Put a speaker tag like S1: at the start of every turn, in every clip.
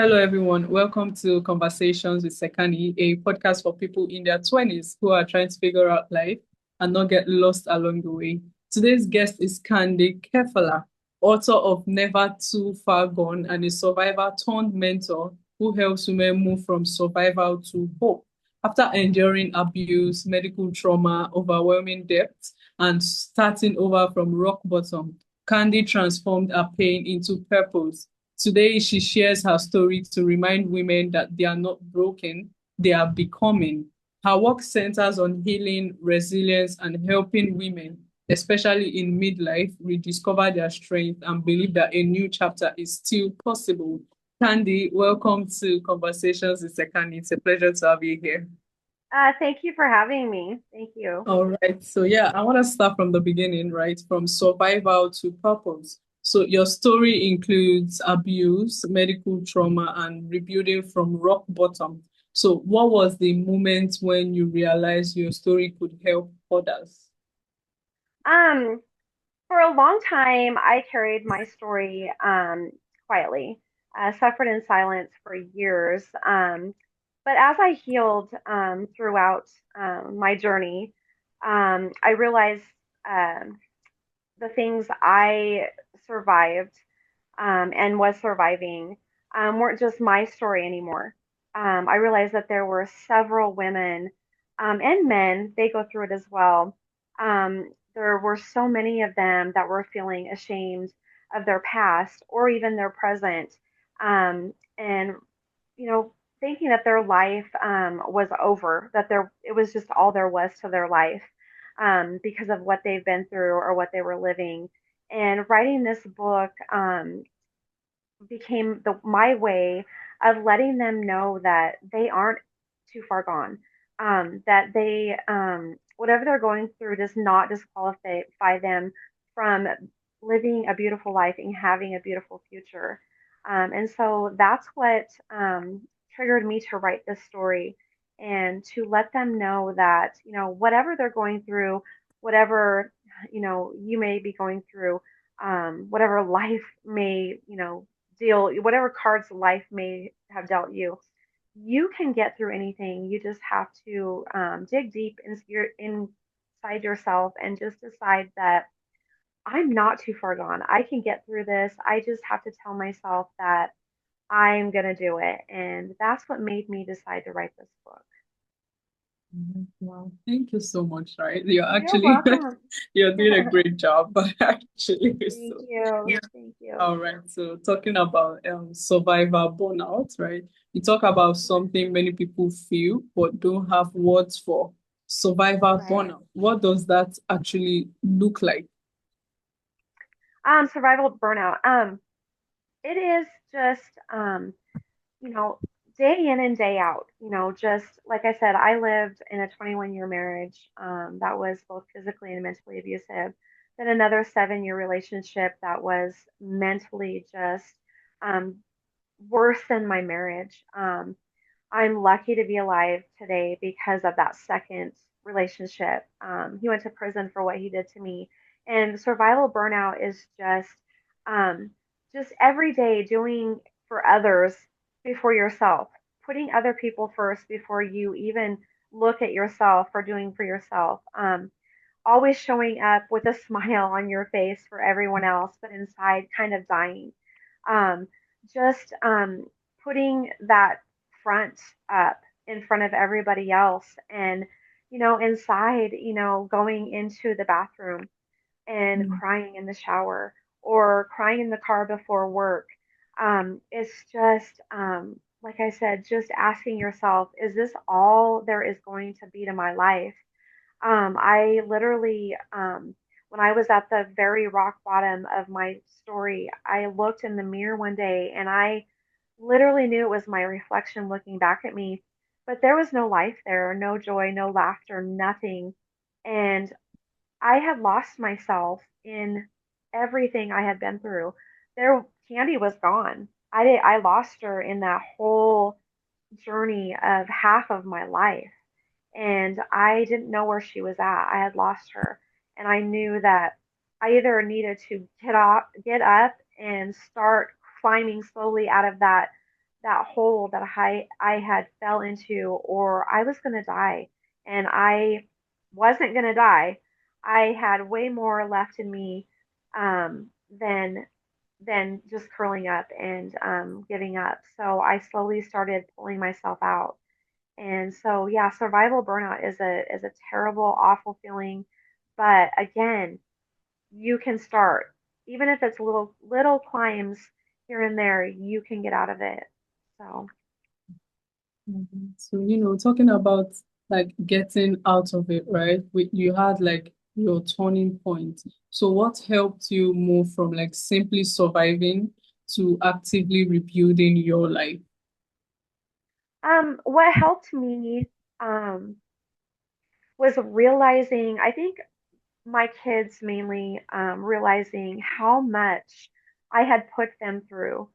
S1: Hello, everyone. Welcome to Conversations with Sekani, a podcast for people in their 20s who are trying to figure out life and not get lost along the way. Today's guest is Candi Kefeller, author of Never Too Far Gone and a survivor turned mentor who helps women move from survival to hope. After enduring abuse, medical trauma, overwhelming debt, and starting over from rock bottom, Candy transformed her pain into purpose. Today, she shares her story to remind women that they are not broken, they are becoming. Her work centers on healing, resilience, and helping women, especially in midlife, rediscover their strength and believe that a new chapter is still possible. Candy, welcome to Conversations with Sekani. It's a pleasure to have you here.
S2: Thank you for having me. Thank you.
S1: All right. So yeah, I want to start from the beginning, right? From survival to purpose. So your story includes abuse, medical trauma, and rebuilding from rock bottom. So what was the moment when you realized your story could help others?
S2: Um, for a long time, I carried my story quietly, suffered in silence for years. But as I healed throughout my journey, I realized um, the things I survived and was surviving weren't just my story anymore. I realized that there were several women and men, they go through it as well. There were so many of them that were feeling ashamed of their past or even their present. And, you know, thinking that their life was over, that it was just all there was to their life because of what they've been through or what they were living. And writing this book became my way of letting them know that they aren't too far gone, that they whatever they're going through does not disqualify them from living a beautiful life and having a beautiful future. And so that's what triggered me to write this story and to let them know that, whatever they're going through, whatever, you may be going through, whatever life may, whatever cards life may have dealt you, you can get through anything. You just have to dig deep inside yourself and just decide that I'm not too far gone. I can get through this. I just have to tell myself that I'm going to do it. And that's what made me decide to write this book.
S1: Mhm. Wow, thank you so much. Right, you're
S2: You're
S1: actually
S2: welcome.
S1: you're doing a great job, but actually,
S2: Thank
S1: so
S2: you.
S1: yeah.
S2: Thank you.
S1: All right. So talking about survivor burnout, right? You talk about something many people feel but don't have words for. Survivor
S2: Right.
S1: burnout. What does that actually look like?
S2: Survival burnout. It is just you know, day in and day out, just like I said, I lived in a 21-year marriage that was both physically and mentally abusive. Then another 7-year relationship that was mentally just um, worse than my marriage. I'm lucky to be alive today because of that second relationship. He went to prison for what he did to me. And survival burnout is um, just every day doing for others before yourself, putting other people first before you even look at yourself or doing for yourself. Always showing up with a smile on your face for everyone else, but inside kind of dying. Um, just putting that front up in front of everybody else and inside, going into the bathroom and
S1: Mm,
S2: crying in the shower or crying in the car before work. It's just like I said, just asking yourself, is this all there is going to be to my life? I literally, when I was at the very rock bottom of my story, I looked in the mirror one day and I literally knew it was my reflection looking back at me, but there was no life there, no joy, no laughter, nothing. And I had lost myself in everything I had been through. Candy was gone. I lost her in that whole journey of half of my life and I didn't know where she was at. I had lost her, and I knew that I either needed to get up, and start climbing slowly out of that hole that I had fell into, or I was going to die. And I wasn't going to die. I had way more left in me um, than just curling up and giving up. So I slowly started pulling myself out. And so yeah, survival burnout is a terrible, awful feeling. But again, you can start. Even if it's little climbs here and there, you can get out of it. So,
S1: Mhm. So, talking about like getting out of it, right? You had like your turning point. So, what helped you move from like simply surviving to actively rebuilding your life?
S2: what helped me um, was realizing, I think my kids mainly realizing how much I had put them through,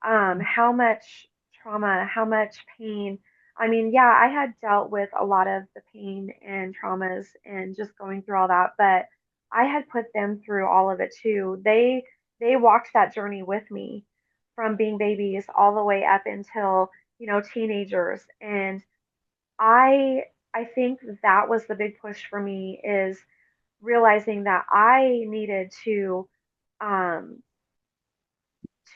S2: how much trauma, how much pain. I mean, yeah, I had dealt with a lot of the pain and traumas and just going through all that, but I had put them through all of it too. They walked that journey with me from being babies all the way up until, teenagers. And I think that was the big push for me is realizing that I needed um,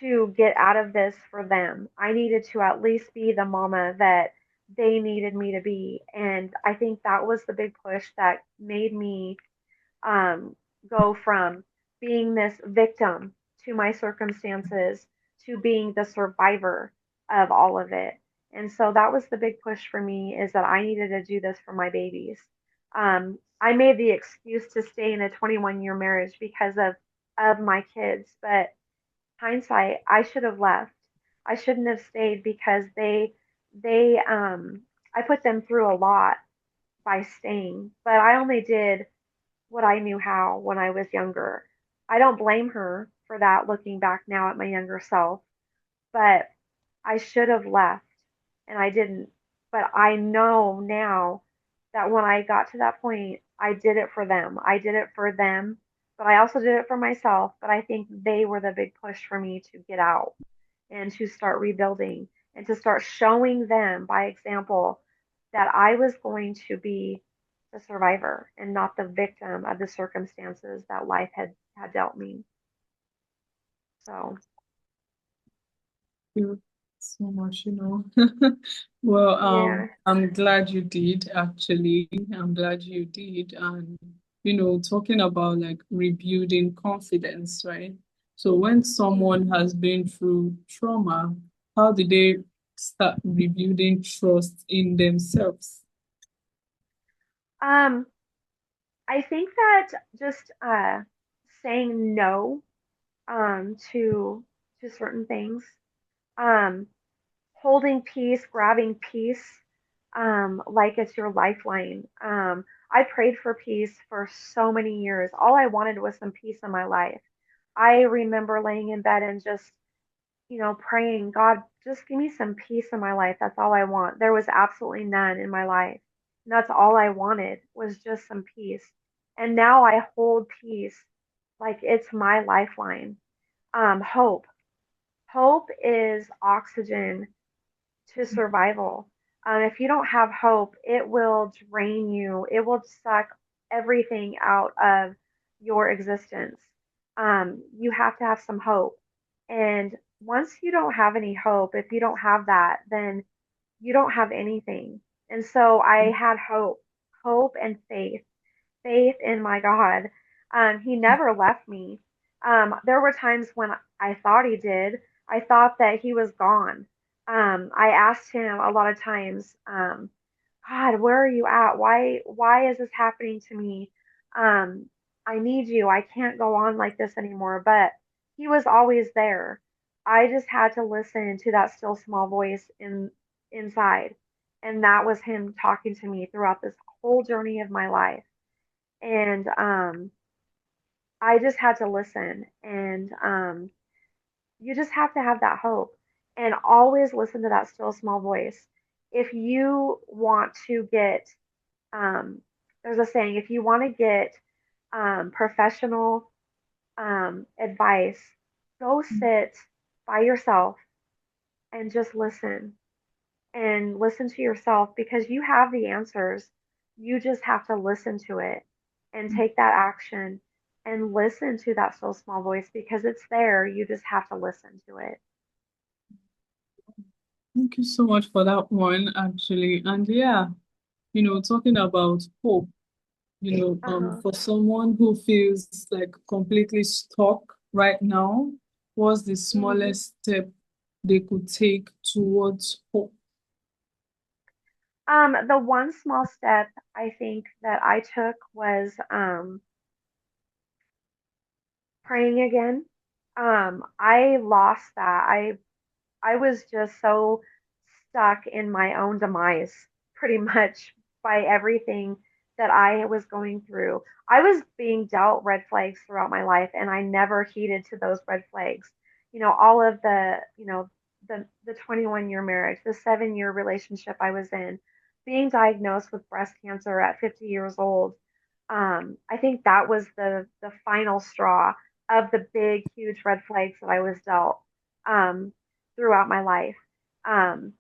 S2: to get out of this for them. I needed to at least be the mama that they needed me to be, and I think that was the big push that made me um, go from being this victim to my circumstances to being the survivor of all of it. And so that was the big push for me is that I needed to do this for my babies. I made the excuse to stay in a 21-year marriage because of my kids, but hindsight, I should have left. I shouldn't have stayed because they I put them through a lot by staying, but I only did what I knew how when I was younger. I don't blame her for that looking back now at my younger self, but I should have left and I didn't. But I know now that when I got to that point, I did it for them. I did it for them, but I also did it for myself. But I think they were the big push for me to get out and to start rebuilding and to start showing them by example that I was going to be the survivor and not the victim of the circumstances that life had dealt me. So,
S1: You so much, Well,
S2: yeah.
S1: I'm glad you did, actually. I'm glad you did. And, talking about like rebuilding confidence, right? So when someone has been through trauma, how did they start rebuilding trust in themselves?
S2: Um, I think that just saying no to certain things, um, holding peace, grabbing peace, like it's your lifeline. I prayed for peace for so many years. All I wanted was some peace in my life. I remember laying in bed and just, praying, God, just give me some peace in my life. That's all I want. There was absolutely none in my life. And that's all I wanted was just some peace. And now I hold peace like it's my lifeline. Hope. Hope is oxygen to survival. If you don't have hope, it will drain you. It will suck everything out of your existence. You have to have some hope. And once you don't have any hope, if you don't have that, then you don't have anything. And so I had hope, hope and faith in my God. He never left me. There were times when I thought he did. I thought that he was gone. I asked him a lot of times, God, where are you at? Why is this happening to me? Um, I need you. I can't go on like this anymore. But he was always there. I just had to listen to that still small voice inside. And that was him talking to me throughout this whole journey of my life. And I just had to listen. And you just have to have that hope and always listen to that still small voice. If you want to get, um, there's a saying, if you want to get professional advice, go sit by yourself and just listen and listen to yourself because you have the answers. You just have to listen to it and take that action and listen to that still small voice because it's there. You just have to listen to it.
S1: Thank you so much for that one, actually. And yeah, talking about hope,
S2: Uh-huh.
S1: for someone who feels like completely stuck right now, what's the
S2: hmm
S1: smallest step they could take towards hope?
S2: The one small step I think that I took was praying again. I lost that. I was just so stuck in my own demise, pretty much by everything that I was going through. I was being dealt red flags throughout my life, and I never heeded to those red flags. All of the 21-year marriage, the 7-year relationship I was in, being diagnosed with breast cancer at 50 years old. I think that was the final straw of the big, huge red flags that I was dealt. Um, Throughout my life. Um,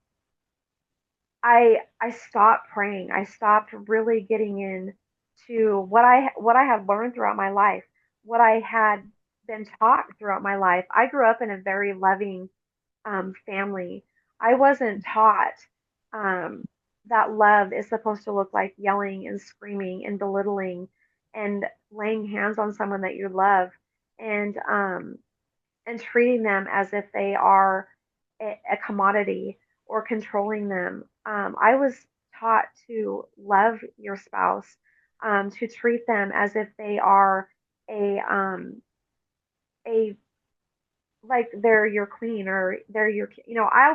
S2: I stopped praying. I stopped really getting in to what I had learned throughout my life, what I had been taught throughout my life. I grew up in a very loving family. I wasn't taught um, that love is supposed to look like yelling and screaming and belittling and laying hands on someone that you love and treating them as if they are a commodity or controlling them. I was taught to love your spouse, to treat them as if they are a like they're your queen or they're your. I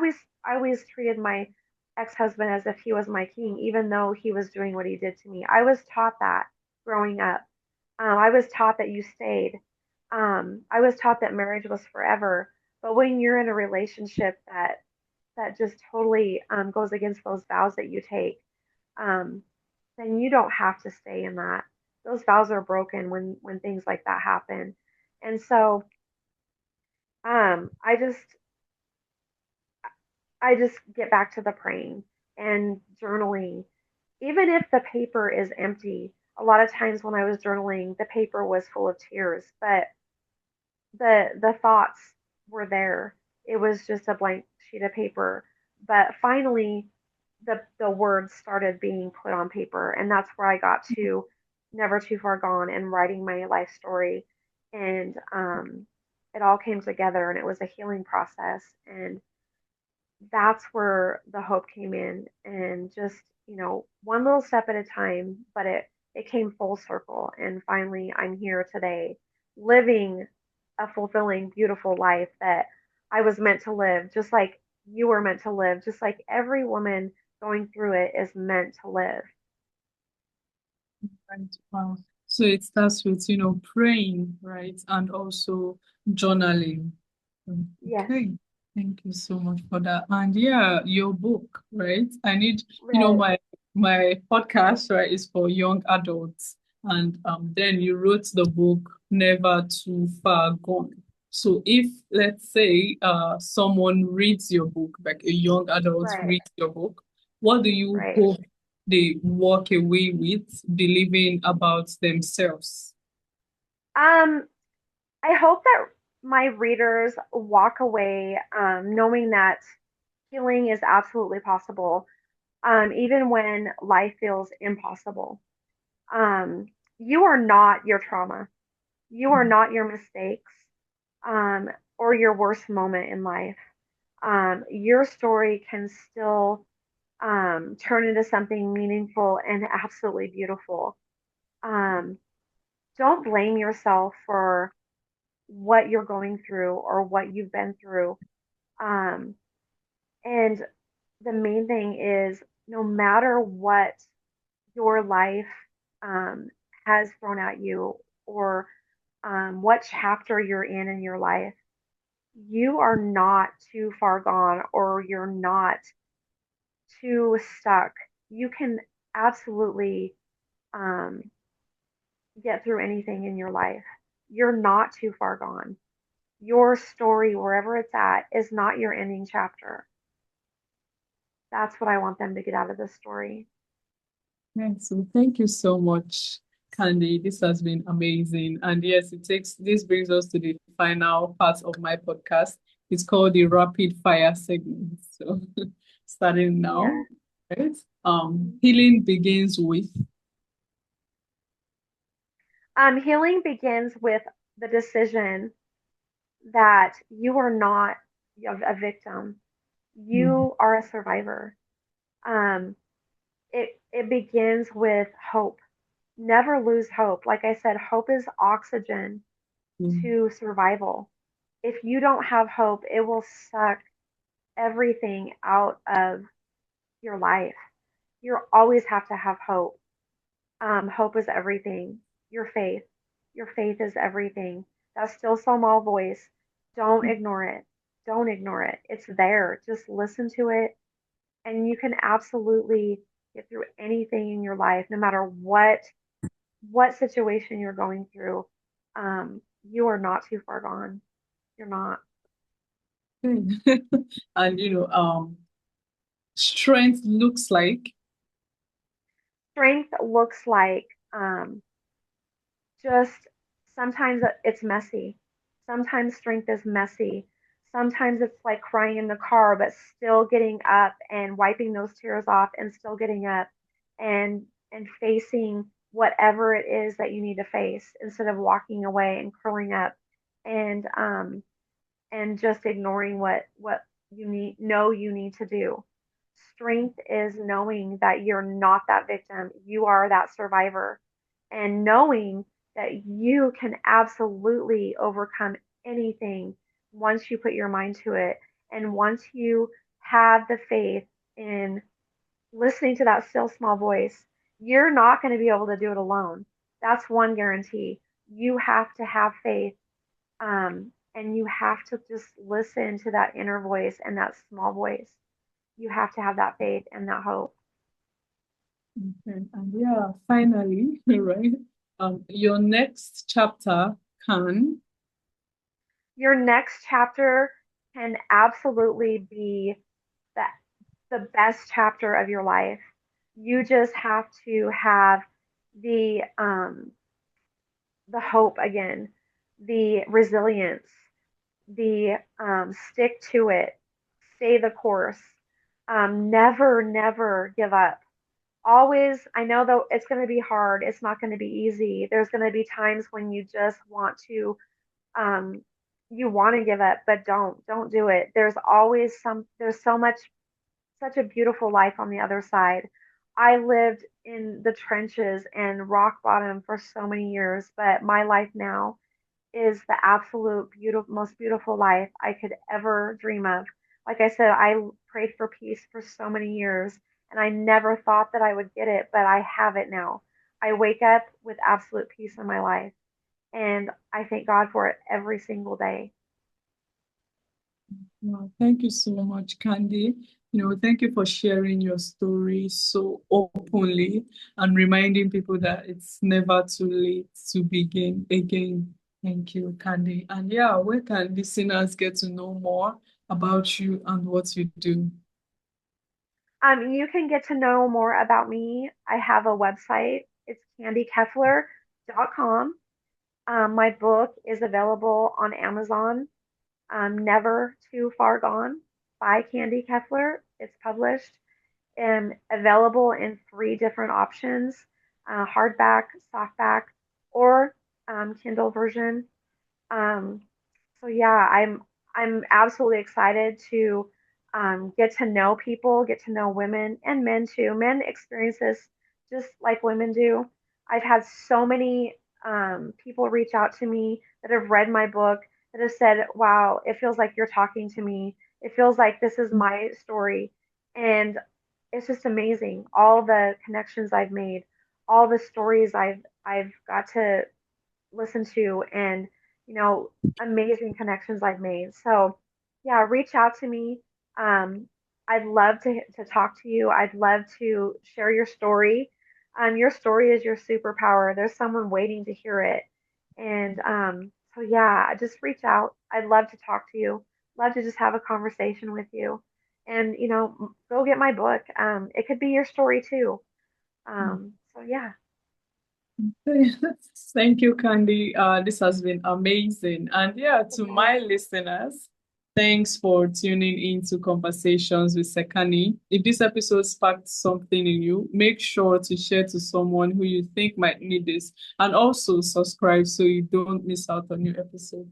S2: always treated my ex-husband as if he was my king, even though he was doing what he did to me. I was taught that growing up. I was taught that you stayed. I was taught that marriage was forever. But when you're in a relationship that just totally goes against those vows that you take, um, then you don't have to stay in that. Those vows are broken when things like that happen. And so I just get back to the praying and journaling. Even if the paper is empty, a lot of times when I was journaling, the paper was full of tears, but the thoughts were there. It was just a blank sheet of paper. But finally, the words started being put on paper, and that's where I got to Never Too Far Gone and writing my life story, and it all came together, and it was a healing process, and that's where the hope came in, and just one little step at a time, but it came full circle, and finally I'm here today living a fulfilling, beautiful life that I was meant to live, just like you were meant to live, just like every woman going through it is meant to live.
S1: Right. Wow. So it starts with, praying, right? And also journaling.
S2: Yes.
S1: Okay. Thank you so much for that. And yeah, your book, right? I need,
S2: Right.
S1: my podcast, right, is for young adults. And then you wrote the book Never Too Far Gone. So if, let's say, someone reads your book, like a young adult
S2: Right.
S1: reads your book, what do you
S2: Right.
S1: hope they walk away with believing about themselves?
S2: um I hope that my readers walk away knowing that healing is absolutely possible, even when life feels impossible. Um, you are not your trauma. You are not your mistakes, um, or your worst moment in life. Your story can still turn into something meaningful and absolutely beautiful. Um, don't blame yourself for what you're going through or what you've been through. Um, and the main thing is no matter what your life um, has thrown at you or what chapter you're in your life, you are not too far gone or you're not too stuck. You can absolutely um, get through anything in your life. You're not too far gone. your story, wherever it's at, is not your ending chapter. That's what I want them to get out of this story.
S1: Yeah, so thank you so much, Candy. This has been amazing. And yes, this brings us to the final part of my podcast. It's called the rapid fire segment. So starting now,
S2: Yeah.
S1: right? Healing begins with.
S2: Healing begins with the decision that you are not a victim.
S1: Mm,
S2: You are a survivor. Um, it begins with hope. Never lose hope. Like I said, hope is oxygen
S1: mm,
S2: to survival. If you don't have hope, it will suck everything out of your life. You always have to have hope. Hope is everything. Your faith. Your faith is everything. That still small voice. Don't ignore it. Don't ignore it. It's there. Just listen to it, and you can absolutely get through anything in your life, no matter what situation you're going through. You are not too far gone. You're not.
S1: mm. And strength looks like.
S2: Strength looks like um, just sometimes it's messy. Sometimes strength is messy. Sometimes it's like crying in the car, but still getting up and wiping those tears off and still getting up and facing whatever it is that you need to face instead of walking away and curling up and just ignoring what you need to do. Strength is knowing that you're not that victim, you are that survivor, and knowing that you can absolutely overcome anything once you put your mind to it, and once you have the faith in listening to that still small voice. You're not going to be able to do it alone. That's one guarantee. You have to have faith, and you have to just listen to that inner voice and that small voice. You have to have that faith and that hope.
S1: Okay. And yeah, finally, right? Your next chapter can.
S2: Your next chapter can absolutely be the, the best chapter of your life. You just have to have the hope again, the resilience, the stick to it, stay the course, never give up. Always, I know though it's going to be hard, it's not going to be easy. There's going to be times when you just want to, um, you want to give up, but don't do it. There's so much, such a beautiful life on the other side. I lived in the trenches and rock bottom for so many years, but my life now is the absolute beautiful, most beautiful life I could ever dream of. Like I said, I prayed for peace for so many years, and I never thought that I would get it, but I have it now. I wake up with absolute peace in my life, and I thank God for it every single day.
S1: Wow, thank you so much, Candy. Thank you for sharing your story so openly and reminding people that it's never too late to begin again. Thank you, Candy. And yeah, where can listeners get to know more about you and what you do?
S2: You can get to know more about me. I have a website. It's candikefeller.com. My book is available on Amazon. Never Too Far Gone by Candi Kefeller. It's published and available in three different options: hardback, softback, or Kindle version. Um, so yeah, I'm absolutely excited to get to know people, get to know women and men too. Men experience this just like women do. I've had so many people reach out to me that have read my book that have said, "Wow, it feels like you're talking to me. It feels like this is my story," and it's just amazing. All the connections I've made, all the stories I've got to listen to, and you know amazing connections I've made. So yeah, reach out to me. um, I'd love to talk to you. I'd love to share your story. Your story is your superpower. There's someone waiting to hear it, and So yeah, just reach out. I'd love to talk to you. Love to just have a conversation with you. And go get my book. It could be your story too. So yeah.
S1: Thank you, Candy. This has been amazing. And yeah, to my listeners, thanks for tuning in to Conversations with Sekani. If this episode sparked something in you, make sure to share to someone who you think might need this. And also subscribe so you don't miss out on new episodes.